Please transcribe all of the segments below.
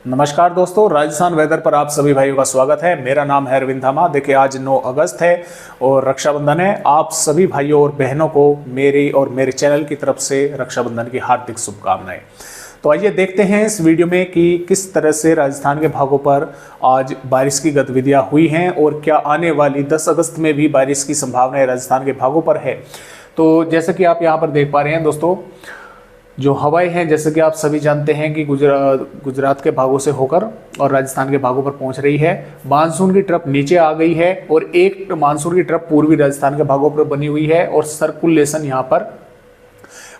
नमस्कार दोस्तों, राजस्थान वेदर पर आप सभी भाइयों का स्वागत है। मेरा नाम है अरविंद धामा। देखिए, आज 9 अगस्त है और रक्षाबंधन है। आप सभी भाइयों और बहनों को मेरी और मेरे चैनल की तरफ से रक्षाबंधन की हार्दिक शुभकामनाएं। तो आइए देखते हैं इस वीडियो में कि किस तरह से राजस्थान के भागों पर आज बारिश की गतिविधियां हुई हैं और क्या आने वाली 10 अगस्त में भी बारिश की संभावनाएं राजस्थान के भागों पर है। तो जैसे कि आप यहाँ पर देख पा रहे हैं दोस्तों, जो हवाएं हैं जैसे कि आप सभी जानते हैं कि गुजरात के भागों से होकर और राजस्थान के भागों पर पहुंच रही है। मानसून की ट्रफ नीचे आ गई है और एक मानसून की ट्रफ पूर्वी राजस्थान के भागों पर बनी हुई है और सर्कुलेशन यहाँ पर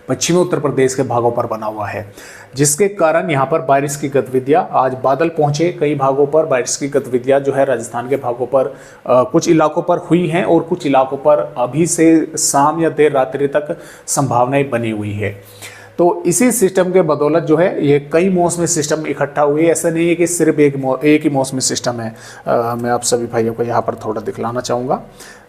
पश्चिमी उत्तर प्रदेश के भागों पर बना हुआ है, जिसके कारण यहाँ पर बारिश की गतिविधियां आज बादल पहुंचे। कई भागों पर बारिश की गतिविधियां जो है राजस्थान के भागों पर कुछ इलाकों पर हुई हैं और कुछ इलाकों पर अभी से शाम या देर रात्रि तक संभावनाएं बनी हुई है। तो इसी सिस्टम के बदौलत जो है ये कई मौसमी सिस्टम इकट्ठा हुए। ऐसा नहीं है कि सिर्फ एक ही मौसमी सिस्टम है। मैं आप सभी भाइयों को यहाँ पर थोड़ा दिखलाना चाहूँगा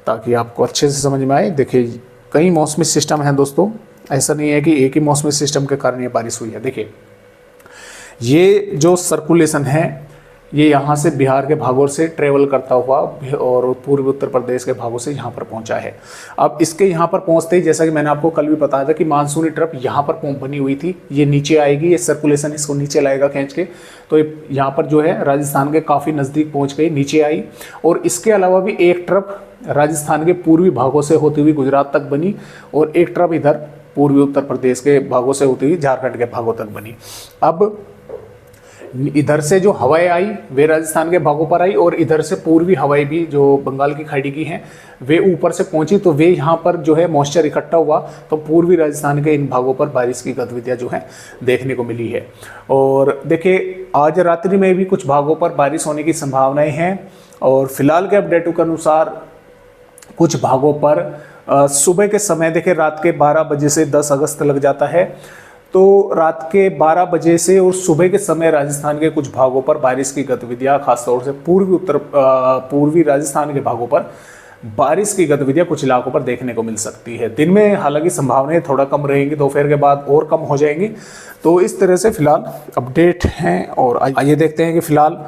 ताकि आपको अच्छे से समझ में आए। देखिए, कई मौसमी सिस्टम हैं दोस्तों, ऐसा नहीं है कि एक ही मौसमी सिस्टम के कारण ये बारिश हुई है। देखिए, ये जो सर्कुलेशन है ये यहाँ से बिहार के भागों से ट्रेवल करता हुआ और पूर्वी उत्तर प्रदेश के भागों से यहाँ पर पहुँचा है। अब इसके यहाँ पर पहुँचते ही, जैसा कि मैंने आपको कल भी बताया था कि मानसूनी ट्रफ यहाँ पर बनी हुई थी, ये नीचे आएगी, ये सर्कुलेशन इसको नीचे लाएगा खींच के। तो यहाँ पर जो है राजस्थान के काफ़ी नज़दीक पहुँच गई, नीचे आई। और इसके अलावा भी एक ट्रफ राजस्थान के पूर्वी भागों से होती हुई गुजरात तक बनी और एक ट्रफ इधर पूर्वी उत्तर प्रदेश के भागों से होती हुई झारखंड के भागों तक बनी। अब इधर से जो हवाएं आई वे राजस्थान के भागों पर आई और इधर से पूर्वी हवाएं भी जो बंगाल की खाड़ी की हैं वे ऊपर से पहुंची, तो वे यहाँ पर जो है मॉइस्चर इकट्ठा हुआ, तो पूर्वी राजस्थान के इन भागों पर बारिश की गतिविधियां जो है देखने को मिली है। और देखिए, आज रात्रि में भी कुछ भागों पर बारिश होने की संभावनाएं हैं और फिलहाल के अपडेटों के अनुसार कुछ भागों पर सुबह के समय, देखिए रात के 12 बजे से 10 अगस्त लग जाता है, तो रात के 12 बजे से और सुबह के समय राजस्थान के कुछ भागों पर बारिश की गतिविधियां, खासतौर से पूर्वी राजस्थान के भागों पर बारिश की गतिविधियां कुछ इलाकों पर देखने को मिल सकती है। दिन में हालांकि संभावनाएं थोड़ा कम रहेंगी, दोपहर के बाद और कम हो जाएंगी। तो इस तरह से फिलहाल अपडेट हैं और आइए देखते हैं कि फिलहाल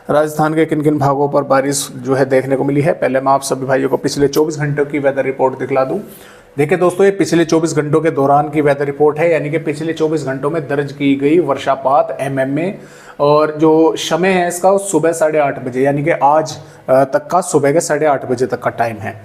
राजस्थान के किन किन भागों पर बारिश जो है देखने को मिली है। पहले मैं आप सभी भाइयों को पिछले 24 घंटों की वेदर रिपोर्ट दिखला दूं। देखिए दोस्तों, ये पिछले 24 घंटों के दौरान की वेदर रिपोर्ट है, यानी कि पिछले 24 घंटों में दर्ज की गई वर्षापात mm में। और जो समय है इसका सुबह 8:30 बजे, यानी कि आज तक का सुबह के 8:30 बजे तक का टाइम है।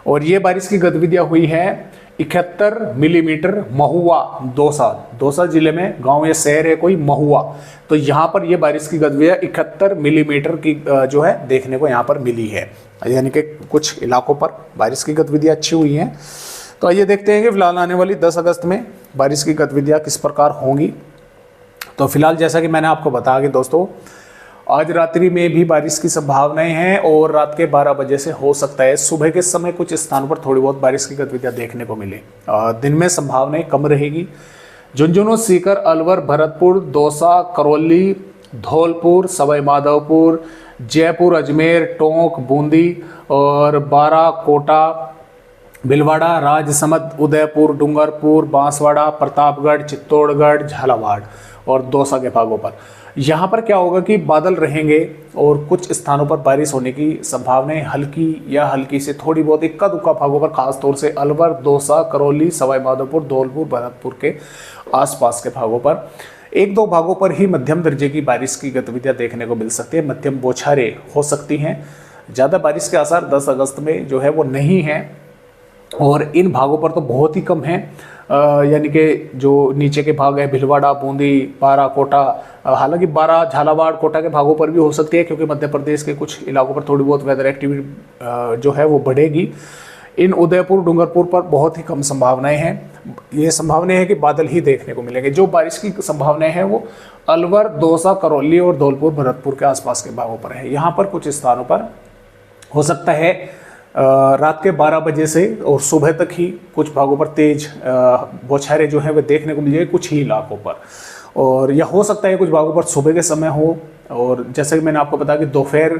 और ये बारिश की गतिविधियां हुई है 71 मिलीमीटर महुआ दौसा जिले में, गांव या शहर है कोई महुआ, तो यहाँ पर ये बारिश की गतिविधियां 71 मिलीमीटर की जो है देखने को यहाँ पर मिली है, यानी कि कुछ इलाकों पर बारिश की गतिविधियां अच्छी हुई हैं। तो आइए देखते हैं कि फिलहाल आने वाली 10 अगस्त में बारिश की गतिविधियां किस प्रकार होंगी। तो फिलहाल जैसा कि मैंने आपको बताया कि दोस्तों, आज रात्रि में भी बारिश की संभावनाएं हैं और रात के 12 बजे से हो सकता है सुबह के समय कुछ स्थानों पर थोड़ी बहुत बारिश की गतिविधियां देखने को मिले। दिन में संभावनाएं कम रहेगी। झुंझुनू, सीकर, अलवर, भरतपुर, दौसा, करौली, धौलपुर, सवाई माधोपुर, जयपुर, अजमेर, टोंक, बूंदी और बारा, कोटा, भीलवाड़ा, राजसमंद, उदयपुर, डूंगरपुर, बांसवाड़ा, प्रतापगढ़, चित्तौड़गढ़, झालावाड़ और दौसा के भागों पर यहाँ पर क्या होगा कि बादल रहेंगे और कुछ स्थानों पर बारिश होने की संभावनाएं हल्की या हल्की से थोड़ी बहुत इक्का दुक्का भागों पर, खासतौर से अलवर, दौसा, करौली, सवाई माधोपुर, धौलपुर, भरतपुर के आसपास के भागों पर, एक दो भागों पर ही मध्यम दर्जे की बारिश की गतिविधियां देखने को मिल सकती है। मध्यम बौछारें हो सकती हैं। ज़्यादा बारिश के आसार 10 अगस्त में जो है वो नहीं है और इन भागों पर तो बहुत ही कम है। यानी कि जो नीचे के भाग है भीलवाड़ा, बूंदी, बारा, कोटा, हालांकि बारा, झालावाड़, कोटा के भागों पर भी हो सकती है क्योंकि मध्य प्रदेश के कुछ इलाकों पर थोड़ी बहुत वेदर एक्टिविटी जो है वो बढ़ेगी। इन उदयपुर, डूंगरपुर पर बहुत ही कम संभावनाएं हैं। ये संभावनाएं है कि बादल ही देखने को मिलेंगे। जो बारिश की संभावनाएं हैं वो अलवर, दौसा, करौली और धौलपुर, भरतपुर के आसपास के भागों पर है। यहाँ पर कुछ स्थानों पर हो सकता है रात के 12 बजे से और सुबह तक ही कुछ भागों पर तेज बौछारें जो है वे देखने को मिल जाएगी कुछ ही इलाकों पर। और यह हो सकता है कुछ भागों पर सुबह के समय हो और जैसे कि मैंने आपको बताया कि दोपहर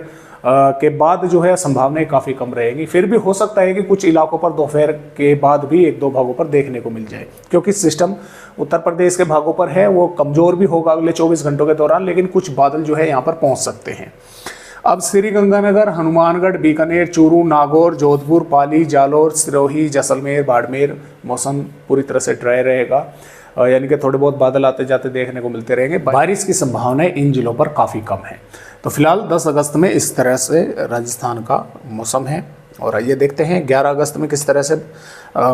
के बाद जो है संभावनाएं काफ़ी कम रहेगी। फिर भी हो सकता है कि कुछ इलाकों पर दोपहर के बाद भी एक दो भागों पर देखने को मिल जाए, क्योंकि सिस्टम उत्तर प्रदेश के भागों पर है, वो कमज़ोर भी होगा अगले 24 घंटों के दौरान, लेकिन कुछ बादल जो है यहाँ पर पहुँच सकते हैं। अब श्रीगंगानगर, हनुमानगढ़, बीकानेर, चूरू, नागौर, जोधपुर, पाली, जालौर, सिरोही, जैसलमेर, बाड़मेर मौसम पूरी तरह से ड्राई रहेगा, यानी कि थोड़े बहुत बादल आते जाते देखने को मिलते रहेंगे। बारिश की संभावनाएं इन जिलों पर काफ़ी कम है। तो फिलहाल 10 अगस्त में इस तरह से राजस्थान का मौसम है। और आइए देखते हैं 11 अगस्त में किस तरह से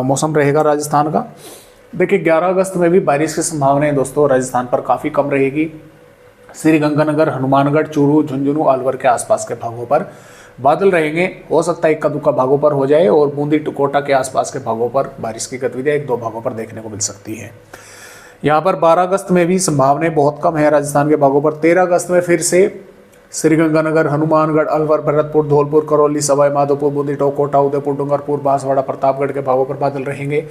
मौसम रहेगा राजस्थान का। देखिए 11 अगस्त में भी बारिश की संभावनाएं दोस्तों राजस्थान पर काफ़ी कम रहेगी। श्रीगंगानगर, हनुमानगढ़, चूरू, झुंझुनू, अलवर के आसपास के भागों पर बादल रहेंगे। हो सकता है इक्का दुक्का भागों पर हो जाए, और बूंदी कोटा के आसपास के भागों पर बारिश की गतिविधियाँ एक दो भागों पर देखने को मिल सकती है। यहाँ पर 12 अगस्त में भी संभावनाएं बहुत कम है राजस्थान के भागों पर। 13 अगस्त में फिर से श्रीगंगानगर, हनुमानगढ़, अलवर, भरतपुर, धौलपुर, करौली, सवाई माधोपुर, बूंदी टोंक, कोटा, उदयपुर, डूंगरपुर, बांसवाड़ा, प्रतापगढ़ के भागों पर बादल रहेंगे।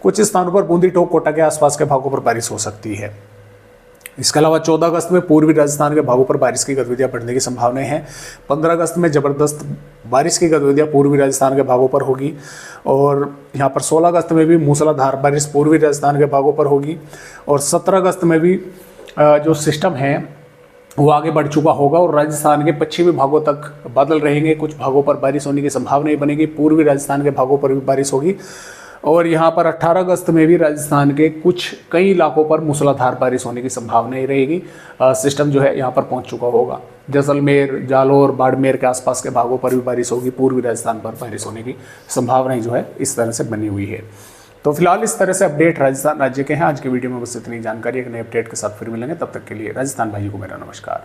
कुछ स्थानों पर बूंदी टोंक, कोटा के आसपास के भागों पर बारिश हो सकती है। इसके अलावा 14 अगस्त में पूर्वी राजस्थान के भागों पर बारिश की गतिविधियां बढ़ने की संभावनाएं हैं। 15 अगस्त में जबरदस्त बारिश की गतिविधियां पूर्वी राजस्थान के भागों पर होगी, और यहाँ पर 16 अगस्त में भी मूसलाधार बारिश पूर्वी राजस्थान के भागों पर होगी, और 17 अगस्त में भी जो सिस्टम है वो आगे बढ़ चुका होगा, और राजस्थान के पश्चिमी भागों तक बादल रहेंगे। कुछ भागों पर बारिश होने की संभावनाएं बनेगी, पूर्वी राजस्थान के भागों पर भी बारिश होगी। और यहाँ पर 18 अगस्त में भी राजस्थान के कई इलाकों पर मूसलाधार बारिश होने की संभावनाएं रहेगी। सिस्टम जो है यहाँ पर पहुँच चुका होगा। जैसलमेर, जालौर, बाड़मेर के आसपास के भागों पर भी बारिश होगी। पूर्वी राजस्थान पर बारिश होने की संभावनाएं जो है इस तरह से बनी हुई है। तो फिलहाल इस तरह से अपडेट राजस्थान राज्य के हैं। आज की वीडियो में बस इतनी जानकारी। एक नए अपडेट के साथ फिर मिलेंगे, तब तक के लिए राजस्थान भाइयों को मेरा नमस्कार।